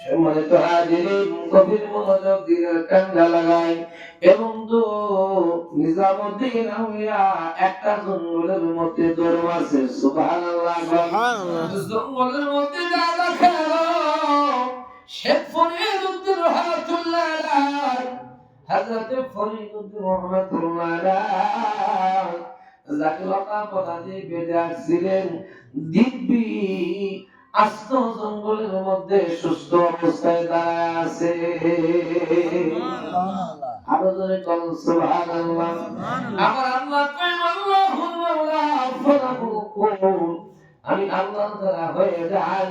সম্মানিত হাজিরিন, গভীর মনোযোগ দিয়ে কান্দা লাগাই এবং নিজামুদ্দিন আউলিয়া একটা জঙ্গলের মধ্যে দৌড়াচ্ছে। সুবহানাল্লাহ, সুবহানাল্লাহ। জঙ্গলের মধ্যে যারা খেলো শেখ ফরিদউদ্দিন রহমাতুল্লাহ আলাইহি, হযরত ফরিদউদ্দিন রহমাতুল্লাহ আলাইহি যাকে লতা পাতা দিয়ে বেঁধে আসছিলেন, দিব্যি আস্ত জঙ্গলের মধ্যে সুস্থ অবস্থায় দাঁড়ায় আছে। আরো জোরে বলুন সুবহানাল্লাহ। আমার আল্লাহ কয় আল্লাহু মাওলা ফারাকুল, আমি আল্লাহ দ্বারা হয়ে যায়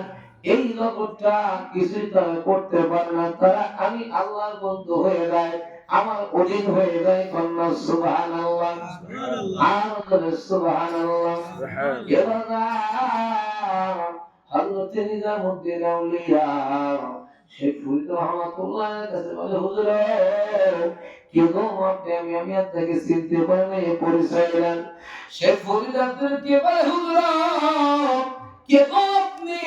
এই জগৎটা কিছুই তারা করতে পারে না, তারা আমি আল্লাহর বন্ধু হয়ে যায়, আমার অধীন হয়ে যায়। কন্যা সুবহানাল্লাহ, আরো জোরে সুবহানাল্লাহ। এবার হযরত নিজামুদ্দিন আউলিয়া শেখ ফরিদ রহমাতুল্লাহ কাছে বলে, হুজুর কি গো আপনি, আমি আপনাকে চিনতে পারি না, এই পরিচয় দেন। শেখ ফরিদ আপনাকে বলে, হুজুর কে গো আপনি,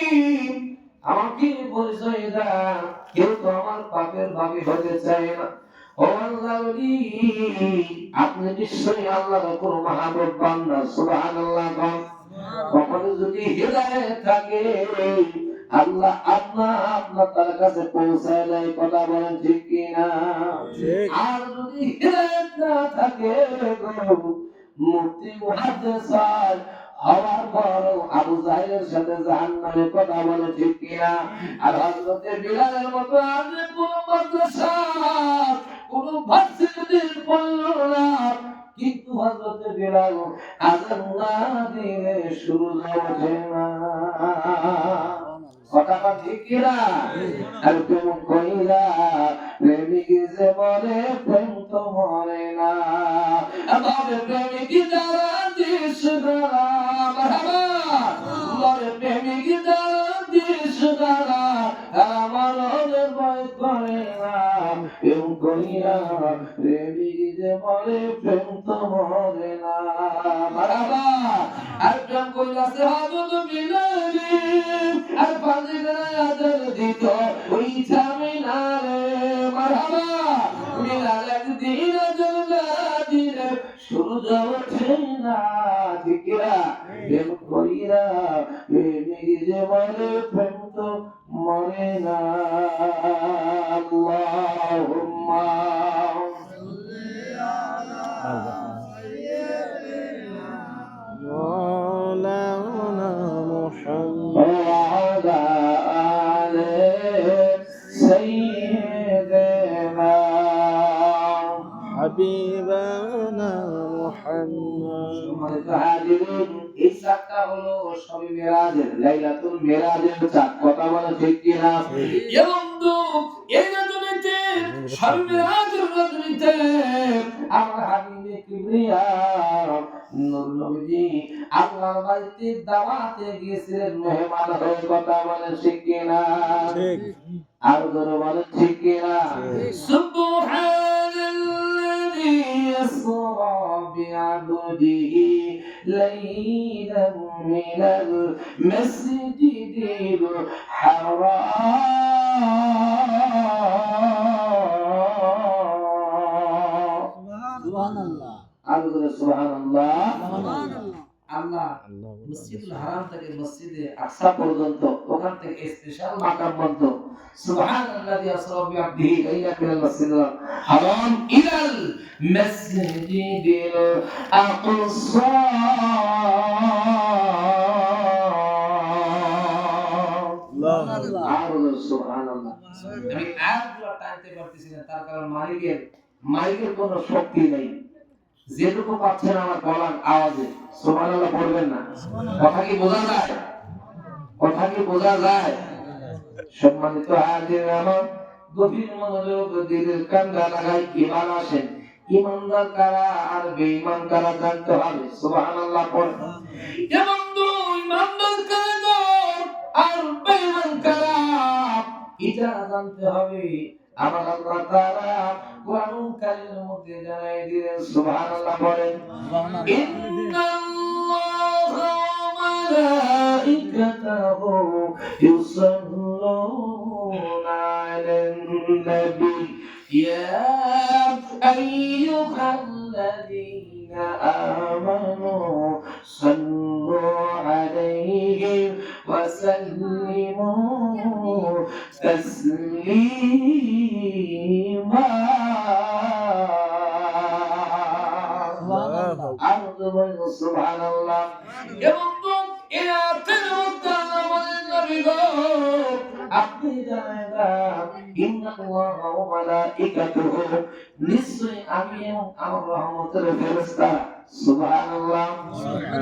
আমাকে পরিচয় দেন, কেউ তো আমার পাপের ভাগী হতে চায় না। ও আল্লাহওয়ালি, আপনি নিশ্চয়ই আল্লাহর কোন মাহবুব বান্দা। সুবহানাল্লাহ। কখনো যদি হৃদয়ে থাকে আল্লাহ আপনার তার কাছে পৌঁছায় দেয়। কথা বলেন ঠিক কিনা? আর যদি হৃদয়ে না থাকে, মুফতি মুহাদ্দিস হওয়ার পর আবু জাহেলের সাথে জাহান্নামে, কথা বলে ঠিক কিনা? আর হযরত বিলালের মতো আজ কোন মাদ্রাসা কোন ভার্সিটির পড়লো না, কিন্তু হযরত বিলাল আযান না দিলে সূর্য ওঠে না। কথা ঠিক কিনা? আর প্রেম কইরা প্রেমিক যে মরে, প্রেম তো মরে না। আমার প্রেমিক যারা দিস দ্বারা মারহাবা, মরে প্রেমিক যারা দিস দ্বারা আমার ভয় করে না। প্রেম কইরা প্রেমিক যে মরে, প্রেম তো মরে না। মারহাবা। আর প্রেম কইরা সে হযরত বিলাল আর পাঁচে গায়ে আদর দিত ওই জামিনারে। মারহাবা। বিলাল একদিন আদর না দিলে সূর্য ওঠে না। ঠিক কিনা? প্রেম কইরা প্রেমিক যে মরে, প্রেম তো মরে না। আল্লাহুম্মা সাল্লি আলা مولانا محمد وعلى آل سيدنا حبيبنا محمد। এই চাঁদটা হলো শবে মেরাজের, লাইলাতুল মেরাজের চাঁদ। কথা বলা ঠিক কিনা? এ বন্ধু, এই রাজনীতি শবে মেরাজের রাজনীতি আমার হাবিবে কিবরিয়া নূর নবী আল্লাহর বাড়িতে দাওয়াতে গিয়েছিলেন মেহমান হয়ে। কথা বলে ঠিক কিনা? ঠিক। আর জোরে বলে ঠিক কিনা? সুবহানাল্লাযী আসরা বিআবদিহি লাইলান মিনাল মাসজিদিল হারাম। সুবহানাল্লাহ। আর জোরে সুবহানাল্লাহ। আল্লাহ মসজিদুল হারাম থেকে মসজিদে আকসা পর্যন্ত, ওখান থেকে স্পেশাল মাকাম পর্যন্ত সুবহানাল্লাযী আসরা বিআবদিহি লাইলান মিনাল মাসজিদিল হারাম ইলাল মাসজিদিল আকসা। আল্লাহ সুবহানাল্লাহ। আমি আয়াতগুলো টানতে পারতেছি না, তার কারণ মালিকের কোনো শক্তি নেই। যেটুকু পাচ্ছেন আমার গলার আওয়াজে সুবহানাল্লাহ পড়বেন না। কথা কি বোঝা যায়? কথা কি বোঝা যায়? সম্মানিত হাজির আমার, গভীর মনোযোগ দিলের কান্দা লাগাই ঈমান আসেন। ঈমানদার কারা আর বেঈমান কারা জানতে হবে। সুবহানাল্লাহ পড়েন। এ বন্ধু, ঈমানদার কারা আর বেঈমান কারা এটা জানতে হবে। আমার আল্লাহ তাআলা কোরআন কারীমের মধ্যে জানাই দিলেন। সুবহানাল্লাহ বলেন, ইন্নাল্লাহা ওয়া وملائكته يصلون على النبي يا أيها الذين آمنوا صلوا عليه وسلموا تسليما سبحان الله يمضون إلى تلك النبي আপনি জানেন ইন্নাল্লাহ ওয়া মালাইকাতুহু নিশ্চয়ই আমি এবং আমার রহমতের ফেরেশতা সুবহানাল্লাহ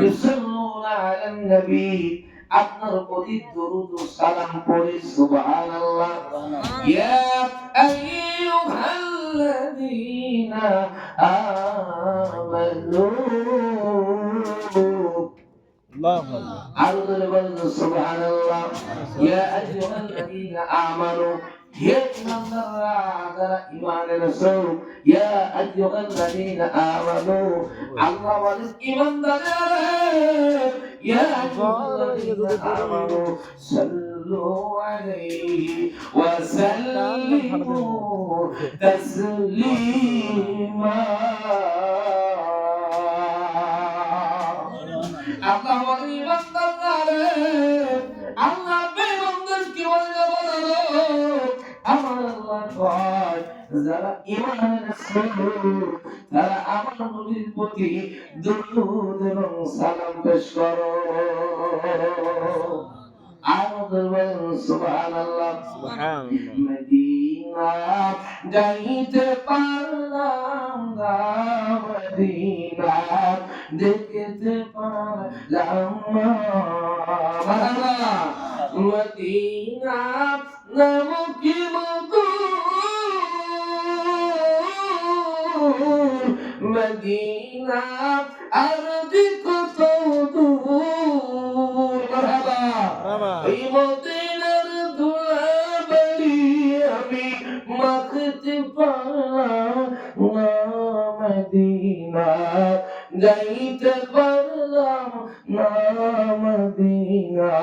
ইউসাল্লুনা আলান নবী আপনার প্রতি দরুদ ও সালাম পড়ে সুবহানাল্লাহ ইয়া আইয়ুহাল্লাযীনা আমানু সুবহানাল্লাহ ইয়া আইয়ুহাল্লাযীনা আমানু হে ইমানদাররা যারা ঈমান এনেছো ইয়া আইয়ুহাল্লাযীনা আমানু আল্লাহ বলেন ঈমানদাররা ইয়া আইয়ুহাল্লাযীনা আমানু সাল্লু আলাইহি ওয়া সাল্লিমু তাসলিমা আল্লাহ বলেন ঈমানদাররা আল্লাহ বেঈমানদের কি বলে আমার আল্লাহ কয় যারা ঈমান এনেছে তারা আমার নবীর প্রতি দরুদ এবং সালাম পেশ করো সুবহানাল্লাহ সুবহানাল্লাহ মদিনা যাইতে পারলাম না মদিনা দেখতে পারলাম না মদিনা নামক মদিনা আর কত দূর মারহাবা এই মদিনার ধুলাবালি আমি মাখতে পারলাম না মদিনা যাইতে পারলাম না মদিনা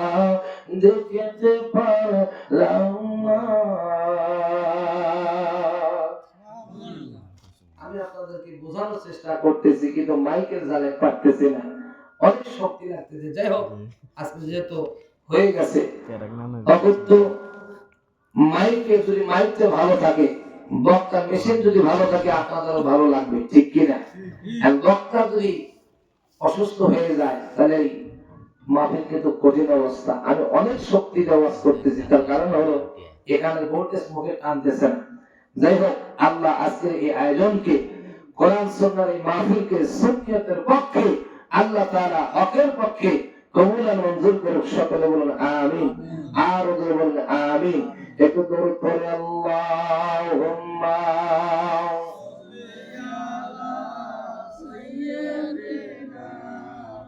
দেখতে পারলাম না আমি আপনাদেরকে বোঝানোর চেষ্টা করতেছি কিন্তু মাইকের জালে পারতেছি না অনেক শক্তি লাগতেছে যাই হোক আজকে যেহেতু হয়ে গেছে অবশ্য মাইকে যদি মাইকটা ভালো থাকে বক্তা মেশিন যদি ভালো থাকে আপনাদেরও ভালো লাগবে ঠিক কিনা আর বক্তা যদি অসুস্থ হয়ে যায় তাহলে মাহফিল কিন্তু কঠিন অবস্থা আমি অনেক শক্তি আওয়াজ করতেছি তার কারণ হলো এখানে ভোল্টেজ মুখে টানতেছে না যাই হোক আল্লাহ আজকের এই আয়োজনকে কোরআন সুন্নাহর এই মাহফিলকে সুন্নিয়তের পক্ষে আল্লাহ তাআলা হকের পক্ষে কবুল আর মঞ্জুর করুক সকলে বলুন আমিন আর বলুন আমিন একটু দরুদ পড়ে আল্লাহুম্মা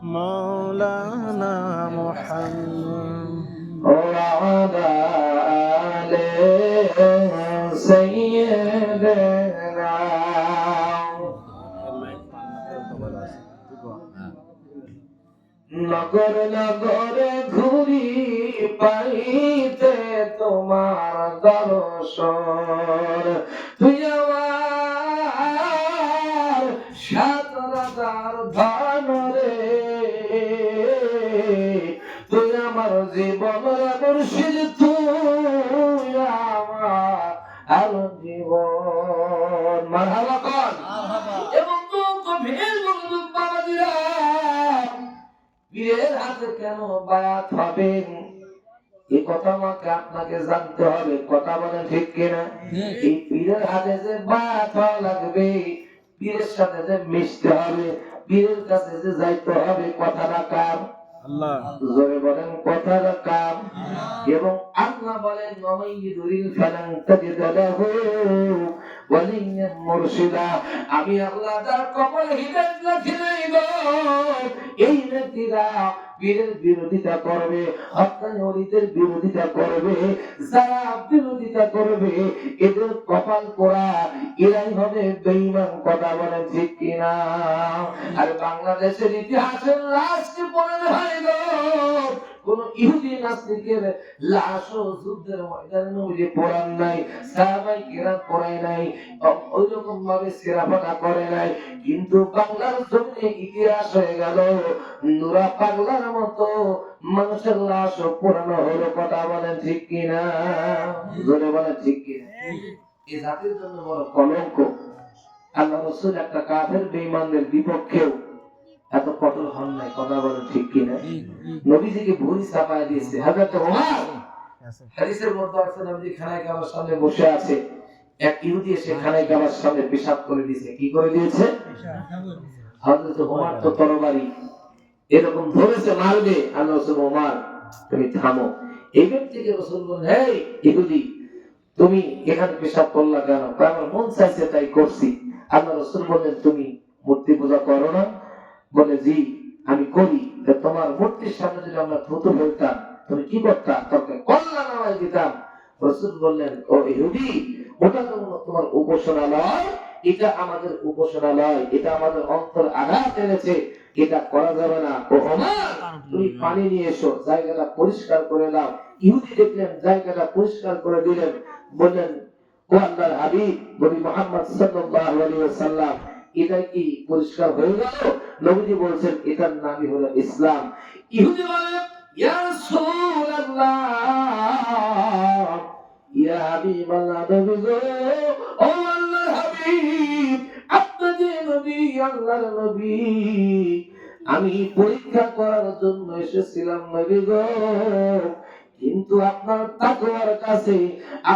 مولانا محمد وعلى آل سيدنا নগর নগর ঘুরি পাইতে তোমার দর্শন তুই আমার সাত রাজার ধন রে তুই আমার জীবনের মুর্শিদ তুই আমার আর জীবন মারহাবা কর এবং গভীর মনোযোগ বাবাজিরা পীরের হাতে কেন বায়াত হবেন এই কথা আমাকে আপনাকে জানতে হবে কথা বলেন ঠিক কিনা এই পীরের হাতে যে বায়াত হওয়া লাগবে পীরের সাথে যে মিশতে হবে পীরের কাছে যে যাইতে হবে কথাটা কার আল্লাহ জোরে বলেন কথাটা কার এবং আল্লাহ বলেন ওয়ামাইয়ুরিল ফালান তাজিদ লাহু ওয়ালিয়াম মুরশিদা। আমি আল্লাহ যার কপালে হিদায়াত লিখে নাই গো, এই ব্যক্তিরা পীরের বিরোধিতা করবে, হক্কানি ওলিদের বিরোধিতা করবে, যারা বিরোধিতা করবে এদের কপাল পোড়া, এরাই হবে বেঈমান। কথা বলেন ঠিক কিনা? আর বাংলাদেশের ইতিহাসের লাশকে পড়ে হয় গো, কোন ইহুদি নাস্তিকের লাশও যুদ্ধের ময়দানে নবীজি পড়ান নাই, সাহাবায়ে কেরাম পড়ায় নাই, ওই রকম ভাবে সেরাফাটা করে নাই। কিন্তু বাংলার জমিনে ইতিহাস হয়ে গেল নুরা পাগলার মতো মানুষের লাশও পোড়ানো হলো। কথা বলেন ঠিক কিনা? জোরে বলেন ঠিক কিনা? এই জাতির জন্য বড় কলঙ্ক। আল্লাহ রাসূল একটা কাফের বেঈমানদের বিপক্ষেও এত কঠোর হন নাই। কথা বলেন ঠিক কিনা? নবীজিকে ভুল চাপায় দিয়েছে। হযরত ওমর হাদিসের মধ্যে আছে, নবীজি খানায় কাবার সামনে বসে আছে, এক ইহুদি এসে খানায় কাবার সামনে পেশাব করে দিয়েছে। কি করে দিয়েছে? হযরত ওমর তো তরবারি এরকম ধরেছে, মারবে। আল্লাহ রাসূল, ওমর তুমি থামো। এই ব্যক্তিকে রাসূল বলেন, এই ইহুদি, তুমি এখানে পেশাব করলা কেন? আমার মন চাইছে তাই করছি। আল্লাহ রাসূল বলেন, তুমি মূর্তি পূজা করো না? বলে, জি আমি করি। তোমার মূর্তির সামনে যদি আমরা থুতু ফেলতাম তুমি কি করতা? তোকে কল্লা নামায় দিতাম। রাসূল বললেন, ও ইহুদি, ওটা তো তোমার উপাসনালয়, এটা আমাদের উপাসনালয়, এটা আমাদের অন্তর আঘাত এনেছে, এটা করা যাবে না। ও ওমর, তুমি পানি নিয়ে এসো, জায়গাটা পরিষ্কার করে দাও। ইহুদি দেখলেন জায়গাটা পরিষ্কার করে দিলেন, বললেন, ও আল্লাহর হাবিব নবী মুহাম্মদ সাল্লাল্লাহু আলাইহি ওয়াসাল্লাম, এটা কি পরিষ্কার হয়ে গেল? নবীজি বলেন, এটার নামই হলো ইসলাম। ইহুদি বলে, ইয়া রাসূলুল্লাহ, ইয়া হাবিবাল্লাহ, নবী গো, ও আল্লাহর হাবিব, আপনি যে নবী, আল্লাহর নবী, আমি পরীক্ষা করার জন্য এসেছিলাম নবী গো, কিন্তু আপনার তাকওয়ার কাছে,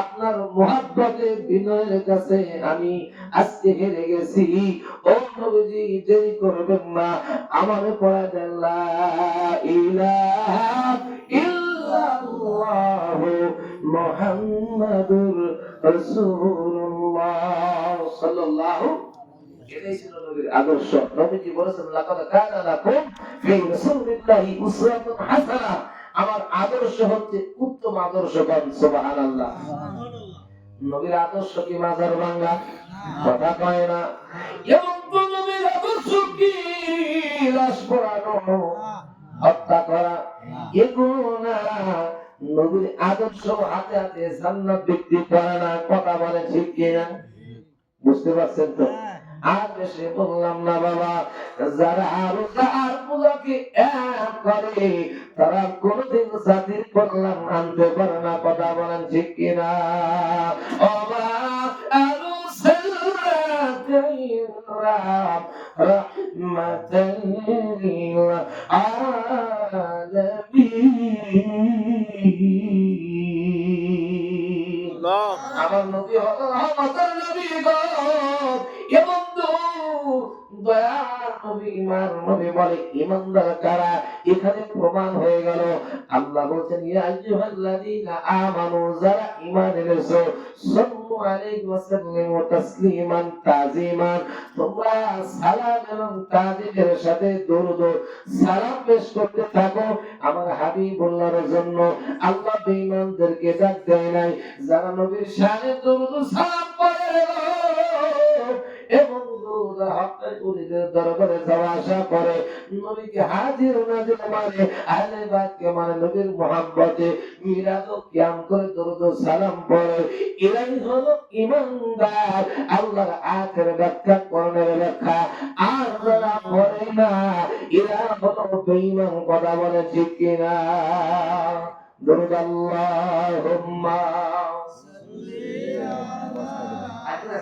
আপনার মুহাব্বতে, বিনয়ের কাছে আমি আজকে হেরে গেছি। ও নবীজি, দেরি করবেন না, আমারে পড়া দেন লা ইলাহা ইল্লাল্লাহ মুহাম্মাদুর রাসূলুল্লাহ সাল্লাল্লাহু। এটাই ছিল নবীর আদর্শ। নবীজি বলেছেন, লাকাদ কানা লাকুম ফি রাসূলিল্লাহি উসওয়াতুন হাসানাহ, আমার আদর্শ হচ্ছে উত্তম আদর্শ। সুবহানাল্লাহ। নবীর আদর্শ কি মাজার ভাঙা? কথা কয় না। এবং নবীর আদর্শ কি লাশ পোড়ানো, হত্যা করা? এগুলো না। নবীর আদর্শ হাতে হাতে জান্নাত বিক্রি করে না। কথা বলে ঠিক কিনা? বুঝতে পারছেন তো? আর বেশি বললাম না বাবা। যারা আর পূজাকে এক করে তারা কোনদিন জাতির কল্যাণ আনতে পারে না। কথা বলেন ঠিক কিনা? ওমা আরু সাল্লাল্লাহু রাহমাতাল লিল আলামিন। আমার নবী হলো রহমতের নবী গো। এ বন্ধু, দয়ার নবী, ইমান নবী বলে ইমানদার কারা? এখানে প্রমাণ হয়ে গেল। আল্লাহ বলেন, ইয়া আইয়ুহাল্লাযীনা আমানু, যারা ঈমান এনেছো, সাল্লু আলাইহি ওয়া সাল্লিমু তাসলিমান তাজিমান, তোমরা সালাম এবং তাজিমের সাথে দরুদ সালাম পেশ করতে থাকো আমার হাবিবুল্লাহর জন্য। আল্লাহ বেঈমানদেরকে ডাক দেয় নাই, যারা নবীর শানে দরুদ সালাম পড়ে এবং দরবারে যাওয়া আসা করে, নবীকে হাজির নাজির মানে, আহলে বাইতকে মানে, নবীর মুহাব্বতে মিলাদ ও কিয়াম করে দরুদ ও সালাম পড়ে, এরাই হলো ঈমানদার। আল্লাহর আয়াতের ব্যাখ্যা, কোরআনের ব্যাখ্যা আর যারা পড়ে না, এরা হলো বেঈমান। কথা বলে ঠিক কিনা? দরুদ আল্লাহুম্মা সাল্লি আলা